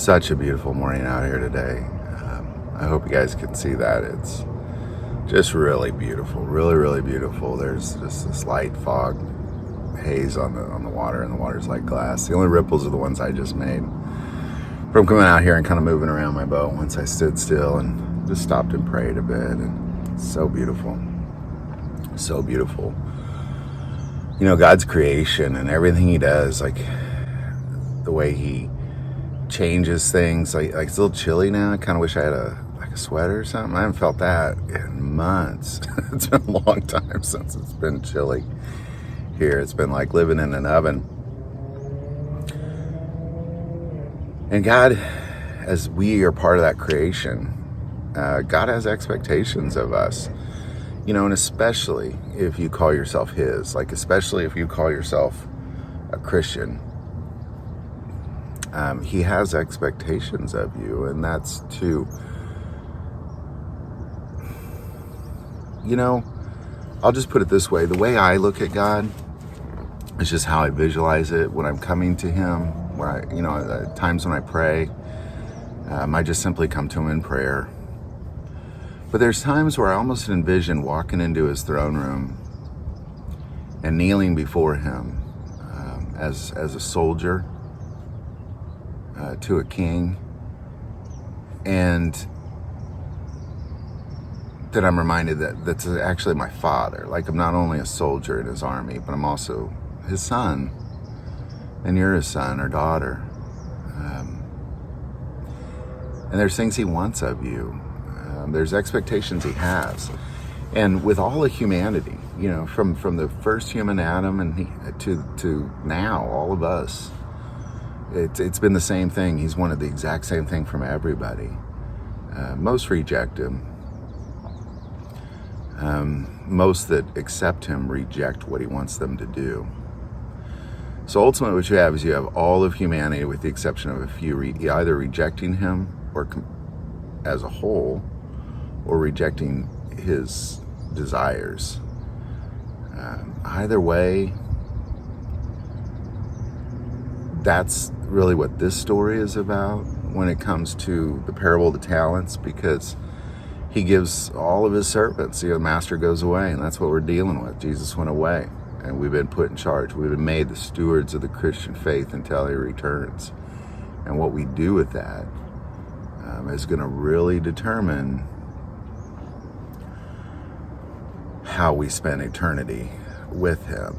Such a beautiful morning out here today. I hope you guys can see that. It's just really beautiful, really beautiful. There's just this light fog haze on the water, and the water's like glass. The only ripples are the ones I just made from coming out here and kind of moving around my boat once I stood still and just stopped and prayed a bit. And it's so beautiful, so beautiful. You know, God's creation and everything He does, like the way He changes things. Like it's a little chilly now. I kind of wish I had a sweater or something. I haven't felt that in months. It's been a long time since it's been chilly here. It's been like living in an oven. And God, as we are part of that creation, God has expectations of us. You know, and especially if you call yourself His, like especially if you call yourself a Christian, He has expectations of you, and that's to, you know, I'll just put it this way. The way I look at God is just how I visualize it when I'm coming to Him, where times when I pray, I just simply come to Him in prayer. But there's times where I almost envision walking into His throne room and kneeling before Him as a soldier to a king, and that I'm reminded that that's actually my Father. Like, I'm not only a soldier in His army, but I'm also His son, and you're His son or daughter. And there's things He wants of you. There's expectations He has. And with all of humanity, you know, from the first human Adam and to now, all of us, it's been the same thing. He's wanted the exact same thing from everybody. Most reject Him. Most that accept Him reject what He wants them to do. So ultimately what you have is you have all of humanity with the exception of a few either rejecting Him or as a whole, or rejecting His desires. Either way, that's really what this story is about when it comes to the parable of the talents, because He gives all of His servants. The master goes away, and that's what we're dealing with. Jesus went away, and we've been put in charge. We've been made the stewards of the Christian faith until He returns. And what we do with that is going to really determine how we spend eternity with Him.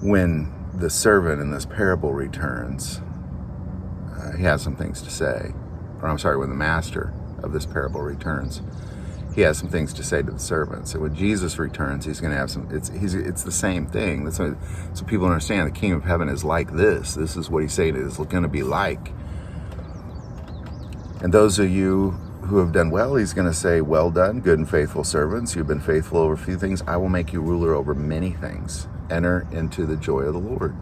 When the servant in this parable returns, he has some things to say. Or I'm sorry, when the master of this parable returns, he has some things to say to the servants. And when Jesus returns, He's going to have some. It's the same thing. That's what, so people understand. The kingdom of heaven is like this. This is what He's saying it is going to be like. And those of you who have done well, He's going to say, "Well done, good and faithful servants. You've been faithful over a few things. I will make you ruler over many things. Enter into the joy of the Lord."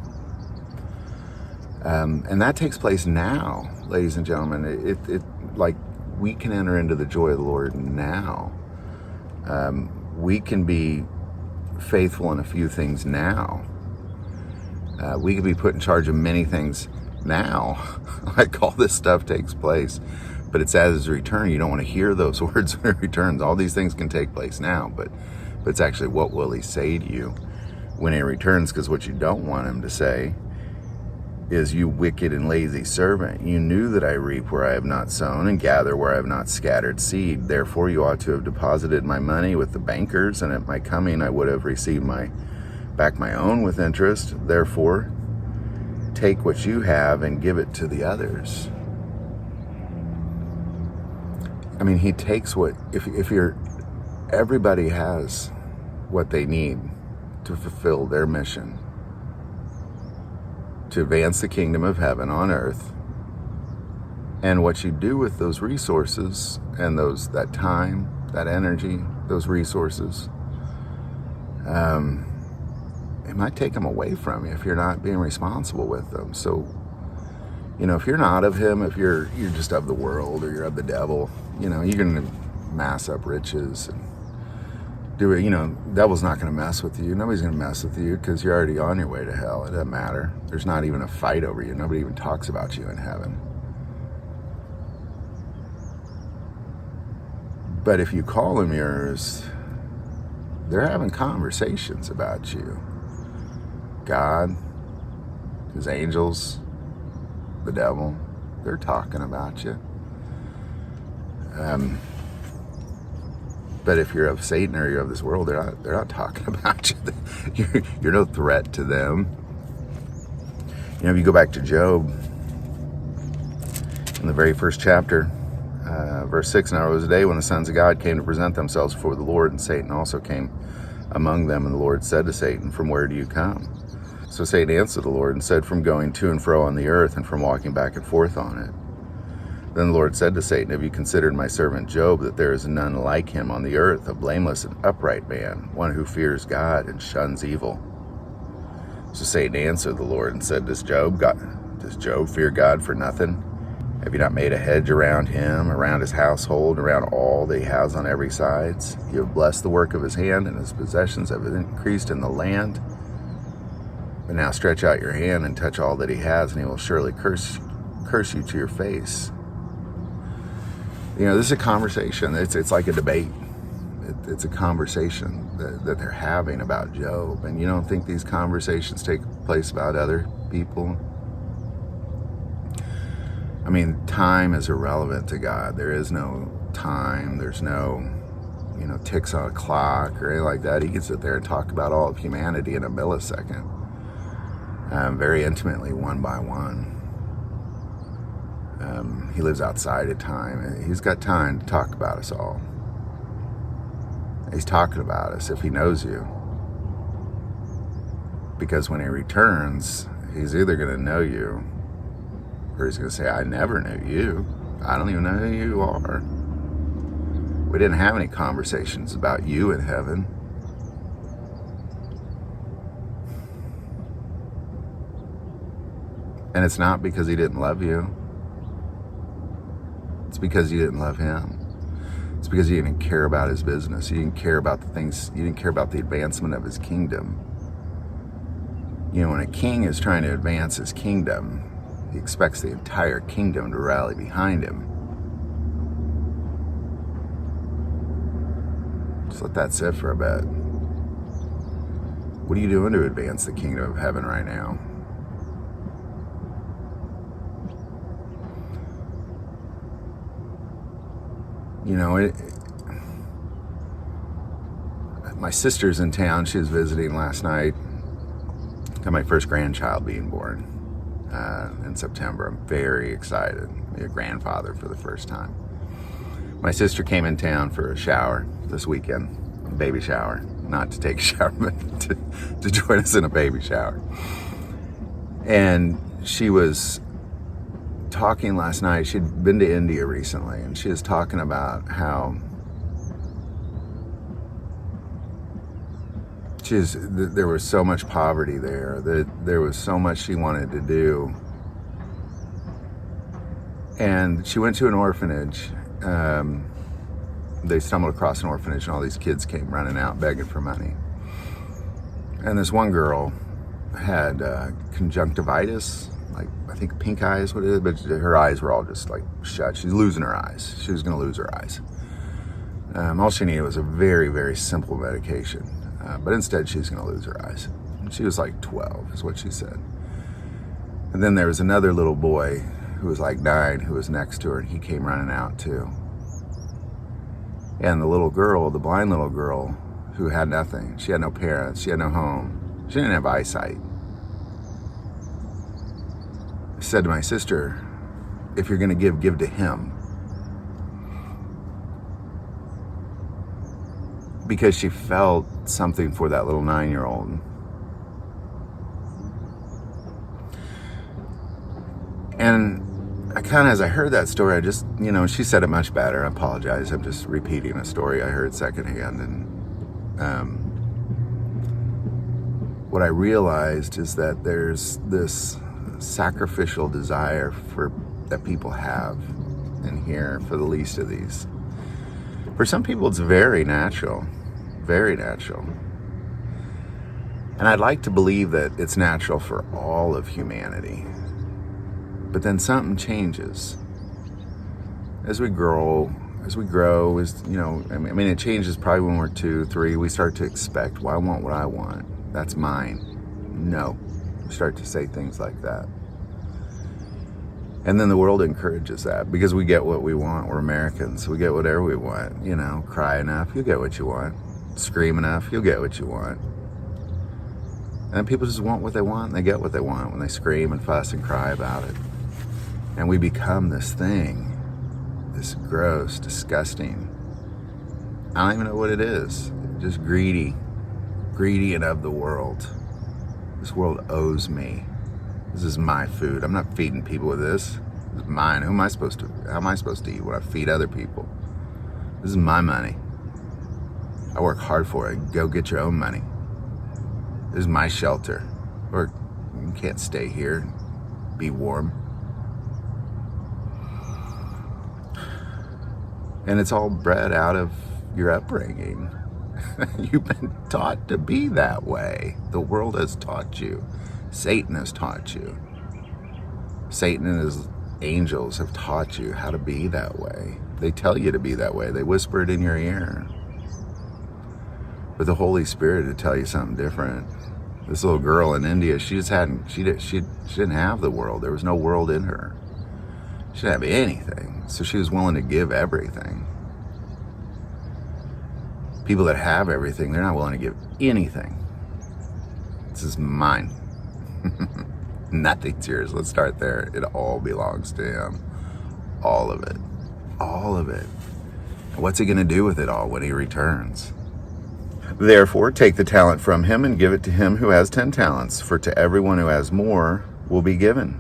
And that takes place now, ladies and gentlemen. It like we can enter into the joy of the Lord now. We can be faithful in a few things now. We can be put in charge of many things now. Like, all this stuff takes place, but it's at His return. You don't want to hear those words when He returns. All these things can take place now, but it's actually what will He say to you when He returns, because what you don't want Him to say is, "You wicked and lazy servant, you knew that I reap where I have not sown and gather where I have not scattered seed. Therefore you ought to have deposited my money with the bankers, and at my coming I would have received back my own with interest. Therefore take what you have and give it to the others." I mean, He takes what, if everybody has what they need to fulfill their mission, to advance the kingdom of heaven on earth. And what you do with those resources and that time, that energy, those resources, it might take them away from you if you're not being responsible with them. So, you know, if you're not of Him, if you're just of the world or you're of the devil, you know, you're going to mass up riches and do it. Devil's not going to mess with you. Nobody's going to mess with you because you're already on your way to hell. It doesn't matter. There's not even a fight over you. Nobody even talks about you in heaven. But if you call them yours, they're having conversations about you. God, his angels, the devil, they're talking about you. But if you're of Satan or you're of this world, they're not talking about you. You're no threat to them. If you go back to Job, in the very first chapter, verse 6, now it was a day when the sons of God came to present themselves before the Lord, and Satan also came among them, and the Lord said to Satan, from where do you come? So Satan answered the Lord and said, from going to and fro on the earth and from walking back and forth on it. Then the Lord said to Satan, have you considered my servant Job, that there is none like him on the earth, a blameless and upright man, one who fears God and shuns evil? So Satan answered the Lord and said, does Job fear God for nothing? Have you not made a hedge around him, around his household, around all that he has on every side? You have blessed the work of his hand, and his possessions have increased in the land. But now stretch out your hand and touch all that he has, and he will surely curse you to your face. This is a conversation. It's like a debate. It's a conversation that they're having about Job. And you don't think these conversations take place about other people? I mean, time is irrelevant to God. There is no time. There's no, ticks on a clock or anything like that. He can sit there and talk about all of humanity in a millisecond, very intimately, one by one. He lives outside of time. He's got time to talk about us all. He's talking about us if he knows you. Because when he returns, he's either going to know you, or he's going to say, I never knew you. I don't even know who you are. We didn't have any conversations about you in heaven. And it's not because he didn't love you. It's because you didn't love him. It's because you didn't care about his business. You didn't care about the things, you didn't care about the advancement of his kingdom. When a king is trying to advance his kingdom, he expects the entire kingdom to rally behind him. Just let that sit for a bit. What are you doing to advance the kingdom of heaven right now? My sister's in town. She was visiting last night. Got my first grandchild being born in September. I'm very excited to be a grandfather for the first time. My sister came in town for a shower this weekend, a baby shower. Not to take a shower, but to join us in a baby shower. And she was talking last night. She'd been to India recently, and she was talking about how there was so much poverty there, that there was so much she wanted to do. And she went to an orphanage. They stumbled across an orphanage, and all these kids came running out begging for money. And this one girl had conjunctivitis, like I think pink eye is what it is, but her eyes were all just like shut. She's losing her eyes. She was going to lose her eyes. All she needed was a very, very simple medication. But instead, she's going to lose her eyes. And she was like 12, is what she said. And then there was another little boy who was like 9, who was next to her, and he came running out too. And the little girl, the blind little girl, who had nothing, she had no parents, she had no home, she didn't have eyesight, said to my sister, if you're going to give to him. Because she felt something for that little 9-year-old. And I kind of, as I heard that story, I just, she said it much better. I apologize. I'm just repeating a story I heard secondhand. And what I realized is that there's this sacrificial desire that people have in here for the least of these. For some people, it's very natural. very natural. And I'd like to believe that it's natural for all of humanity. But then something changes. As we grow, I mean, it changes probably when we're 2, 3, we start to expect, well, I want what I want. That's mine. No. We start to say things like that. And then the world encourages that because we get what we want. We're Americans. We get whatever we want. Cry enough, you'll get what you want. Scream enough, you'll get what you want. And people just want what they want, and they get what they want when they scream and fuss and cry about it. And we become this thing, this gross, disgusting, I don't even know what it is, just greedy and of the world. This world owes me. This is my food. I'm not feeding people with this. This is mine. How am I supposed to eat when I feed other people? This is my money. I work hard for it. Go get your own money. This is my shelter. Or you can't stay here and be warm. And it's all bred out of your upbringing. You've been taught to be that way. The world has taught you. Satan has taught you. Satan and his angels have taught you how to be that way. They tell you to be that way. They whisper it in your ear. But the Holy Spirit would tell you something different. This little girl in India, she didn't have the world. There was no world in her. She didn't have anything. So she was willing to give everything. People that have everything, they're not willing to give anything. This is mine. Nothing's yours. Let's start there. It all belongs to him. All of it. All of it. And what's he going to do with it all when he returns? Therefore, take the talent from him and give it to him who has 10 talents. For to everyone who has more will be given,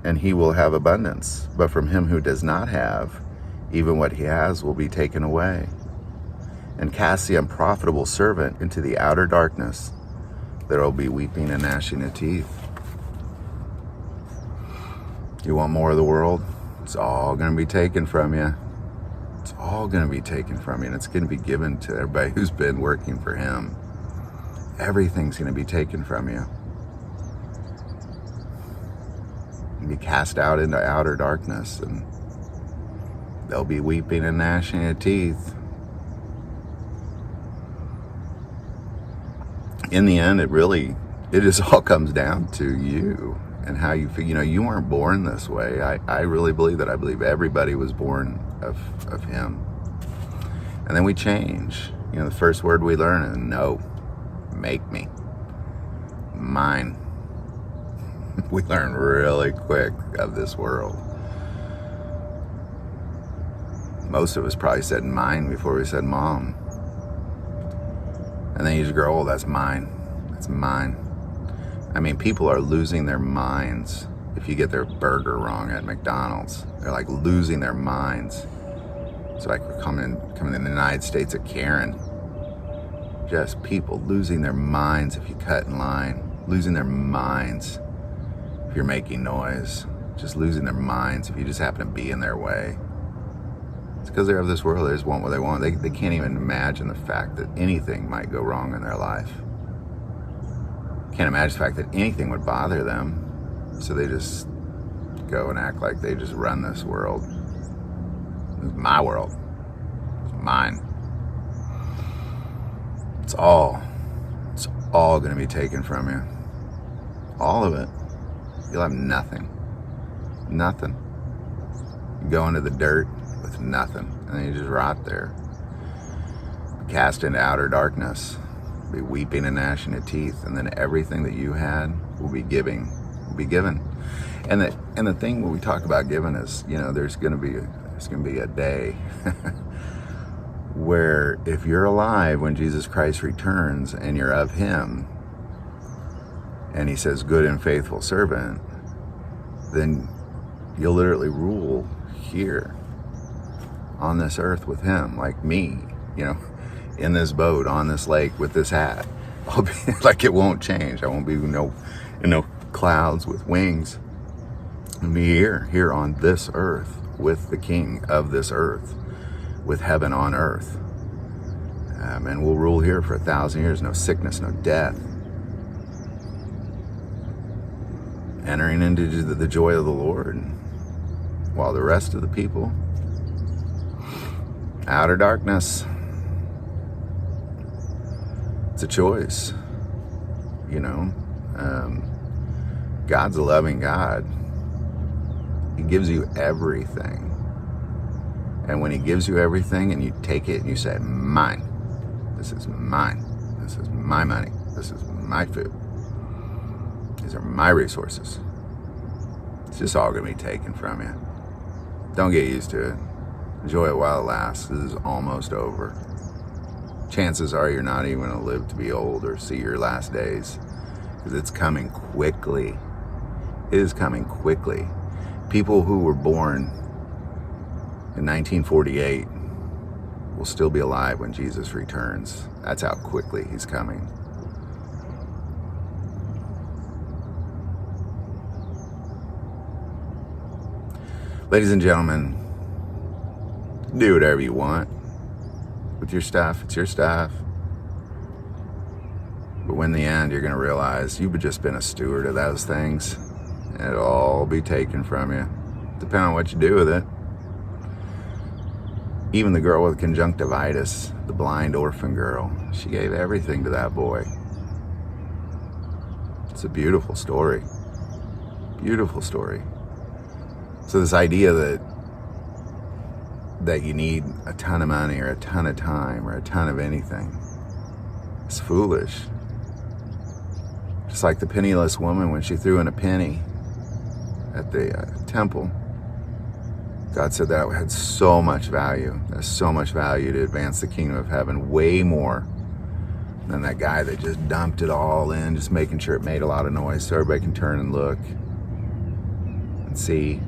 and he will have abundance. But from him who does not have, even what he has will be taken away. And cast the unprofitable servant into the outer darkness. There will be weeping and gnashing of teeth. You want more of the world? It's all going to be taken from you. It's all going to be taken from you, and it's going to be given to everybody who's been working for him. Everything's going to be taken from you. You'll be cast out into outer darkness, and there'll be weeping and gnashing of teeth. In the end, it just all comes down to you and how you feel. You weren't born this way. I really believe that. I believe everybody was born of him. And then we change. The first word we learn is no. Make me. Mine. We learn really quick of this world. Most of us probably said mine before we said mom. And then you just grow old. That's mine. That's mine. I mean, people are losing their minds if you get their burger wrong at McDonald's. They're like losing their minds. So like we're coming in the United States at Karen. Just people losing their minds if you cut in line. Losing their minds if you're making noise. Just losing their minds if you just happen to be in their way. It's because they're of this world. They just want what they want. They can't even imagine the fact that anything might go wrong in their life. Can't imagine the fact that anything would bother them. So they just go and act like they just run this world. It's my world. It's mine. It's all going to be taken from you. All of it. You'll have nothing. Nothing. You go into the dirt with nothing, and then you just rot there. Cast into outer darkness. Be weeping and gnashing of teeth, and then everything that you had will be given. And the thing when we talk about giving is, there's going to be a day where if you're alive when Jesus Christ returns and you're of him, and he says, good and faithful servant, then you'll literally rule here on this earth with him, like me, in this boat, on this lake, with this hat. I'll be like, it won't change. I won't be in no clouds with wings. I'll be here on this earth with the king of this earth, with heaven on earth. and we'll rule here for 1,000 years. No sickness, no death. Entering into the joy of the Lord, while the rest of the people, outer darkness. It's a choice, you know. God's a loving God. He gives you everything. And when he gives you everything and you take it and you say, mine, this is mine, this is my money, this is my food, these are my resources, it's just all going to be taken from you. Don't get used to it. Enjoy it while it lasts. This is almost over. Chances are you're not even going to live to be old or see your last days, because it's coming quickly. It is coming quickly. People who were born in 1948 will still be alive when Jesus returns. That's how quickly he's coming. Ladies and gentlemen, do whatever you want with your stuff. It's your stuff. But when in the end, you're going to realize you've just been a steward of those things, and it'll all be taken from you, depending on what you do with it. Even the girl with conjunctivitis, the blind orphan girl, she gave everything to that boy. It's a beautiful story. Beautiful story. So this idea that you need a ton of money or a ton of time or a ton of anything, it's foolish. Just like the penniless woman when she threw in a penny at the temple. God said that had so much value. There's so much value to advance the kingdom of heaven, way more than that guy that just dumped it all in, just making sure it made a lot of noise so everybody can turn and look and see.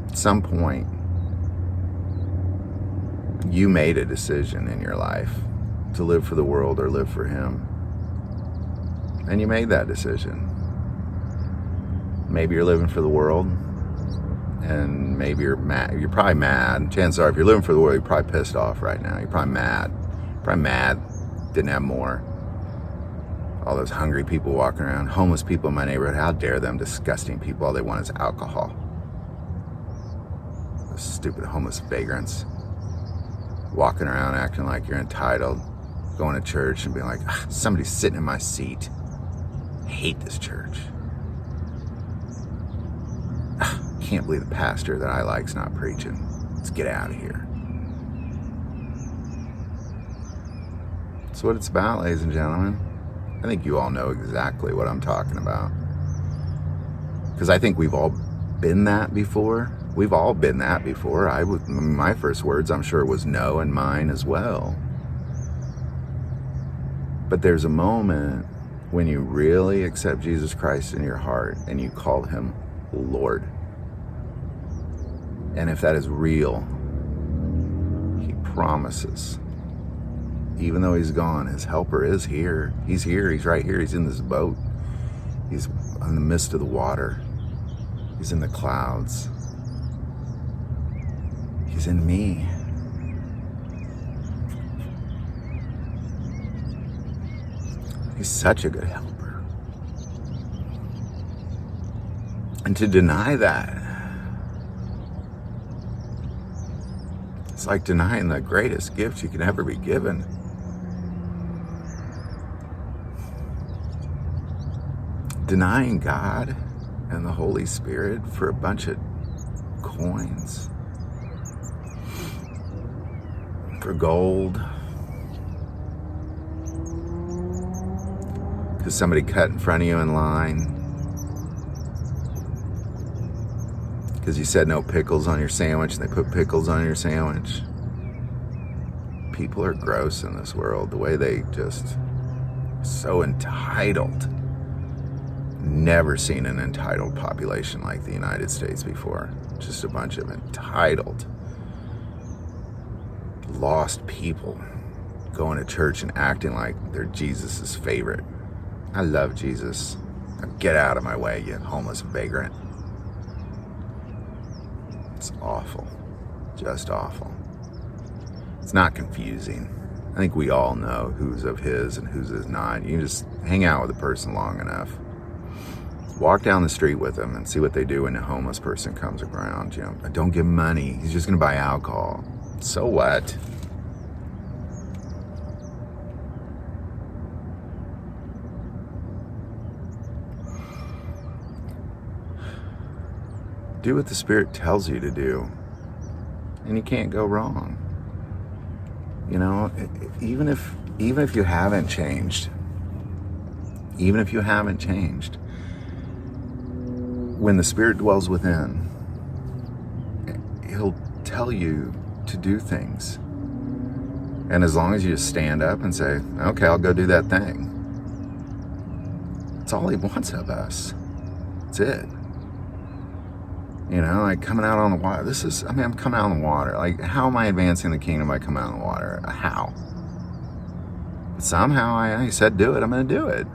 At some point, you made a decision in your life to live for the world or live for him. And you made that decision. Maybe you're living for the world, and maybe you're mad. You're probably mad. Chances are, if you're living for the world, you're probably pissed off right now. You're probably mad. Didn't have more. All those hungry people walking around, homeless people in my neighborhood. How dare them, disgusting people. All they want is alcohol. Those stupid homeless vagrants walking around acting like you're entitled, going to church and being like, somebody's sitting in my seat. I hate this church. Can't believe the pastor that I like's not preaching. Let's get out of here. That's what it's about, ladies and gentlemen. I think you all know exactly what I'm talking about. Because I think we've all been that before. We've all been that before. My first words, I'm sure, was no, and mine as well. But there's a moment when you really accept Jesus Christ in your heart and you call him Lord. And if that is real, he promises, even though he's gone, his helper is here. He's here. He's right here. He's in this boat. He's in the midst of the water. He's in the clouds. He's in me. He's such a good helper. And to deny that, it's like denying the greatest gift you can ever be given. Denying God and the Holy Spirit for a bunch of coins, for gold, because somebody cut in front of you in line, because you said no pickles on your sandwich and they put pickles on your sandwich. People are gross in this world, the way they just so entitled. Never seen an entitled population like the United States before. Just a bunch of entitled, lost people going to church and acting like they're Jesus's favorite. I love Jesus. Now get out of my way, you homeless vagrant. It's awful. Just awful. It's not confusing. I think we all know who's of his and who's is not. You can just hang out with a person long enough. Walk down the street with them and see what they do when a homeless person comes around. You know, don't give him money. He's just going to buy alcohol. So what? Do what the Spirit tells you to do, and you can't go wrong. You know, even if you haven't changed, when the Spirit dwells within, He'll tell you to do things. And as long as you just stand up and say, okay, I'll go do that thing. That's all He wants of us. That's it. You know, like coming out on the water. I'm coming out on the water. Like, how am I advancing the kingdom by coming out on the water? How? But somehow I said, do it. I'm going to do it.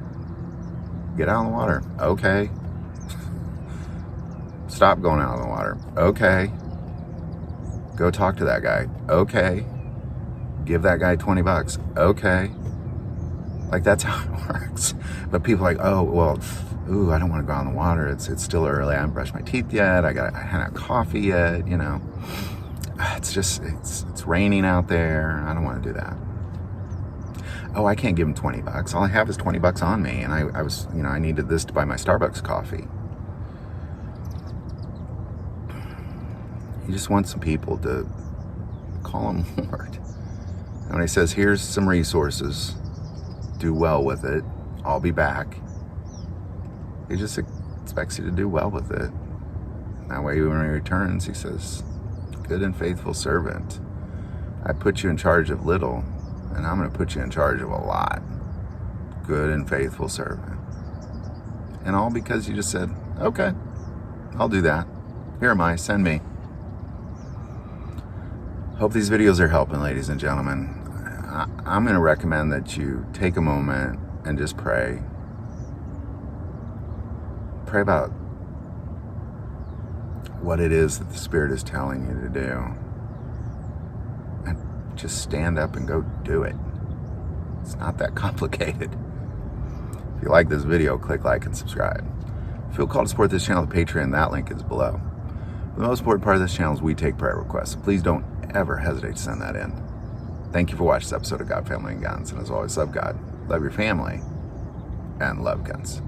Get out on the water. Okay. Stop going out on the water. Okay. Go talk to that guy. Okay. Give that guy $20. Okay. Like, that's how it works. But people are like, oh, well, I don't want to go out on the water. It's still early. I haven't brushed my teeth yet. I haven't had coffee yet. You know, it's raining out there. I don't want to do that. Oh, I can't give him $20. All I have is $20 on me, and I was, you know, I needed this to buy my Starbucks coffee. He just wants some people to call him Lord. And when He says, here's some resources, do well with it, I'll be back. He just expects you to do well with it. That way, when He returns, He says, good and faithful servant. I put you in charge of little, and I'm going to put you in charge of a lot. Good and faithful servant. And all because you just said, okay, I'll do that. Here am I, send me. Hope these videos are helping, ladies and gentlemen. I'm going to recommend that you take a moment and just pray. Pray about what it is that the Spirit is telling you to do. And just stand up and go do it. It's not that complicated. If you like this video, click like and subscribe. If you feel called to support this channel, the Patreon, that link is below. The most important part of this channel is we take prayer requests. So please don't ever hesitate to send that in. Thank you for watching this episode of God, Family, and Guns. And as always, love God, love your family, and love guns.